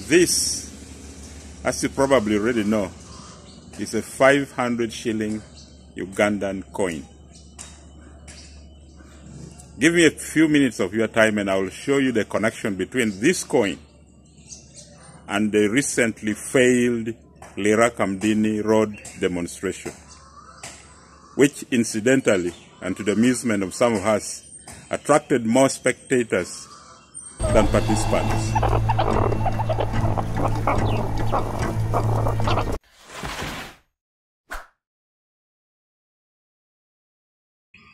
This, as you probably already know, is a 500 shilling Ugandan coin. Give me a few minutes of your time and I will show you the connection between this coin and the recently failed Lira Kamdini Road demonstration, which incidentally, and to the amusement of some of us, attracted more spectators than participants.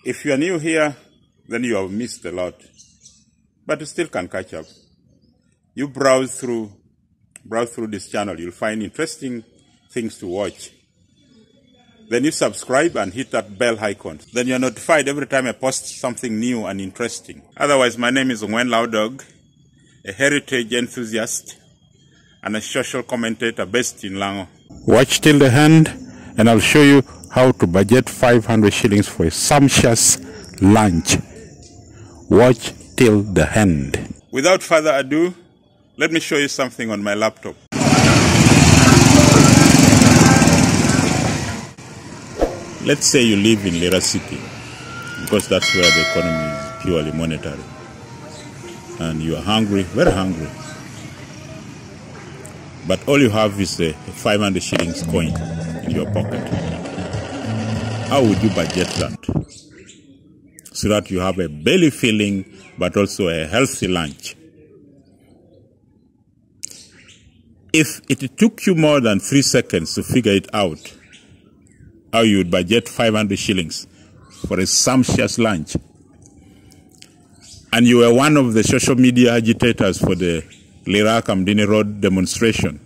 If you are new here, then you have missed a lot, but you still can catch up. You browse through this channel, you'll find interesting things to watch. Then you subscribe and hit that bell icon. Then you're notified every time I post something new and interesting. Otherwise, my name is Laodog, a heritage enthusiast and a social commentator based in Lango. Watch till the end and I'll show you how to budget 500 shillings for a sumptuous lunch. Watch till the end. Without further ado, let me show you something on my laptop. Let's say you live in Lira City, because that's where the economy is purely monetary. And you are hungry, very hungry. But all you have is a 500 shillings coin in your pocket. How would you budget that? So that you have a belly filling, but also a healthy lunch. If it took you more than 3 seconds to figure it out, how you would budget 500 shillings for a sumptuous lunch, and you were one of the social media agitators for the Lira Kamdini Road demonstration,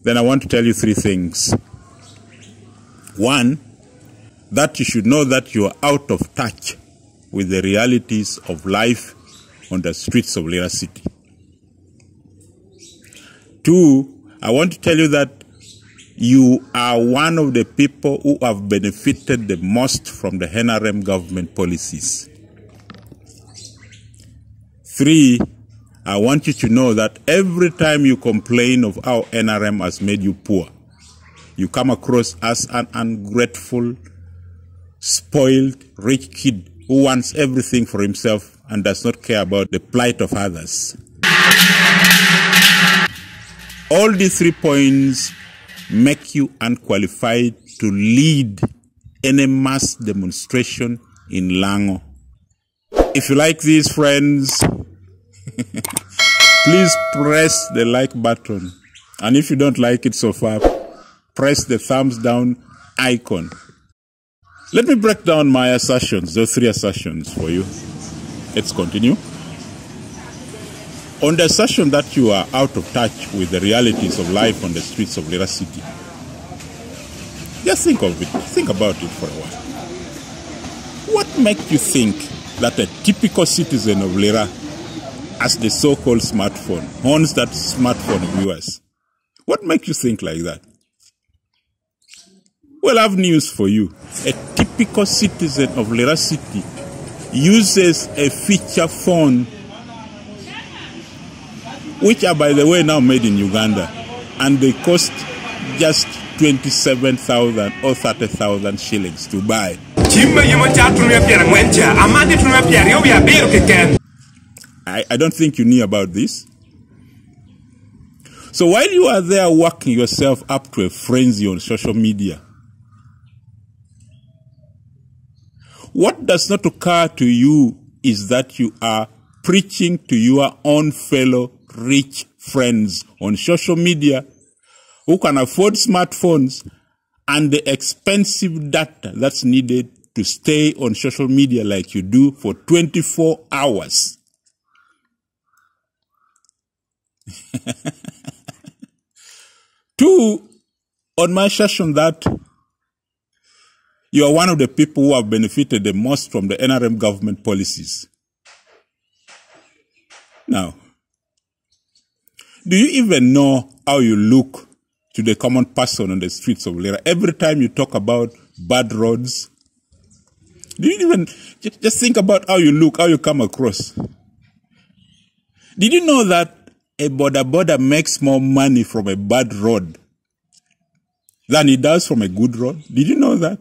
then I want to tell you 3 things. 1, that you should know that you are out of touch with the realities of life on the streets of Lira City. 2, I want to tell you that you are one of the people who have benefited the most from the NRM government policies. 3, I want you to know that every time you complain of how NRM has made you poor, you come across as an ungrateful, spoiled, rich kid who wants everything for himself and does not care about the plight of others. All these 3 points make you unqualified to lead any mass demonstration in Lango. If you like these, friends, please press the like button. And if you don't like it so far, press the thumbs down icon. Let me break down my assertions, those 3 assertions for you. Let's continue. On the assertion that you are out of touch with the realities of life on the streets of Lira City, just think of it, think about it for a while. What makes you think that a typical citizen of Lira has the so-called smartphone, owns that smartphone of yours? What makes you think like that? Well, I have news for you. A typical citizen of Lira City uses a feature phone, which are, by the way, now made in Uganda, and they cost just 27,000 or 30,000 shillings to buy. I don't think you knew about this. So while you are there working yourself up to a frenzy on social media, what does not occur to you is that you are preaching to your own fellow rich friends on social media who can afford smartphones and the expensive data that's needed to stay on social media like you do for 24 hours. Two, on my assertion that you are one of the people who have benefited the most from the NRM government policies. Now, do you even know how you look to the common person on the streets of Lira? Every time you talk about bad roads, do you even just think about how you look, how you come across? Did you know that a boda makes more money from a bad road than he does from a good road. Did you know that?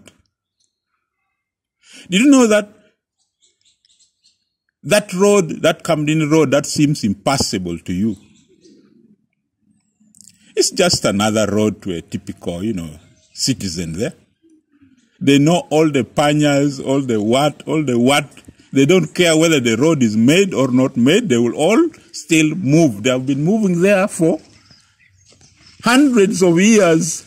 Did you know that that road, that Kamdini Road, that seems impassable to you, it's just another road to a typical, citizen there. They know all the panyas, all the what. They don't care whether the road is made or not made. They will all still move. They have been moving there for hundreds of years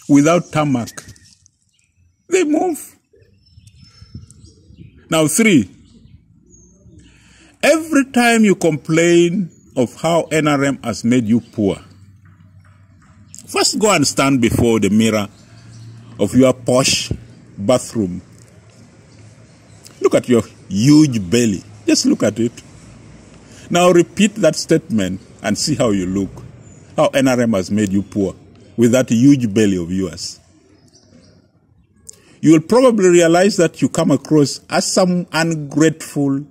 without tarmac. They move. Now, 3, every time you complain of how NRM has made you poor, first go and stand before the mirror of your posh bathroom. Look at your huge belly. Just look at it. Now repeat that statement and see how you look. How NRM has made you poor with that huge belly of yours. You will probably realize that you come across as some ungrateful,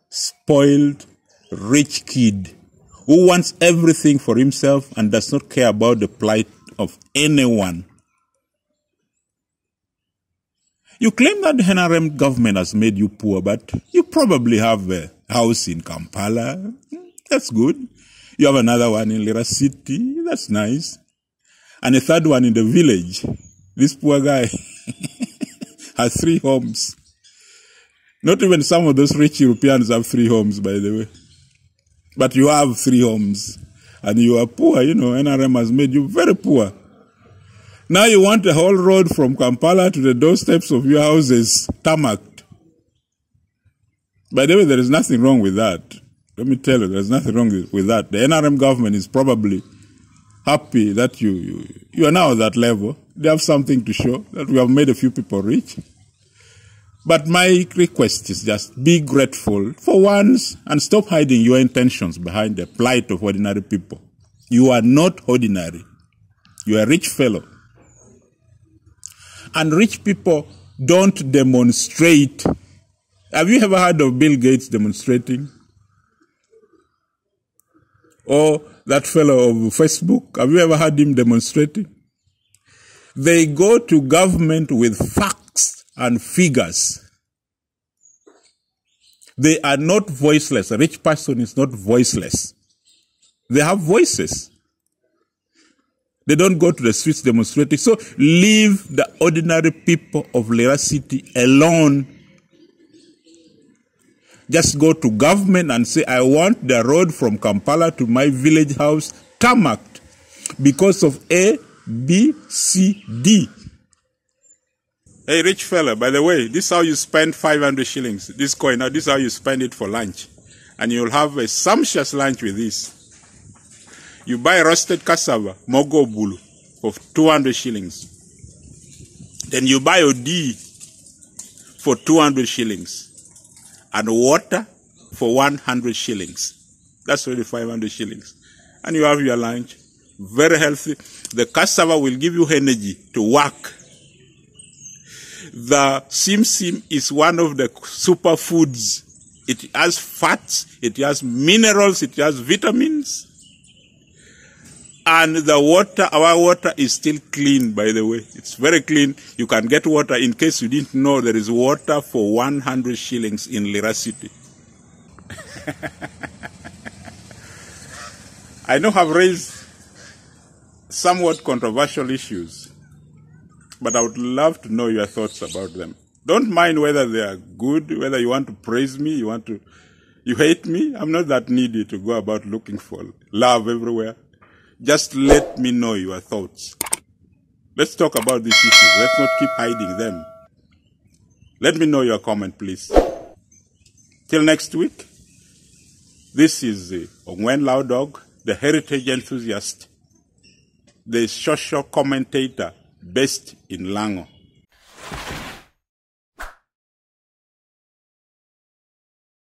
spoiled, rich kid who wants everything for himself and does not care about the plight of anyone. You claim that the NRM government has made you poor, but you probably have a house in Kampala. That's good. You have another one in Lira City. That's nice. And a third one in the village. This poor guy has 3 homes. Not even some of those rich Europeans have 3 homes, by the way. But you have 3 homes. And you are poor, NRM has made you very poor. Now you want the whole road from Kampala to the doorsteps of your houses tarmacked. By the way, there is nothing wrong with that. Let me tell you, there's nothing wrong with that. The NRM government is probably happy that you are now at that level. They have something to show, that we have made a few people rich. But my request is just be grateful for once and stop hiding your intentions behind the plight of ordinary people. You are not ordinary. You are a rich fellow. And rich people don't demonstrate. Have you ever heard of Bill Gates demonstrating? Or that fellow of Facebook? Have you ever heard him demonstrating? They go to government with facts and figures. They are not voiceless. A rich person is not voiceless. They have voices. They don't go to the streets demonstrating. So leave the ordinary people of Lira City alone. Just go to government and say, I want the road from Kampala to my village house tarmacked because of A, B, C, D. Hey, rich fella, by the way, this is how you spend 500 shillings. This coin, now this is how you spend it for lunch. And you'll have a sumptuous lunch with this. You buy roasted cassava, mogo bulu, for 200 shillings. Then you buy OD for 200 shillings. And water for 100 shillings. That's already 500 shillings. And you have your lunch. Very healthy. The cassava will give you energy to work. The sim is one of the superfoods. It has fats, it has minerals, it has vitamins. And the water, our water is still clean, by the way. It's very clean. You can get water. In case you didn't know, there is water for 100 shillings in Lira City. I know I've raised somewhat controversial issues, but I would love to know your thoughts about them. Don't mind whether they are good, whether you want to praise me, you hate me. I'm not that needy to go about looking for love everywhere. Just let me know your thoughts. Let's talk about these issues. Let's not keep hiding them. Let me know your comment, please. Till next week, this is Ongwen Laodog, the heritage enthusiast, the social commentator based in Lango.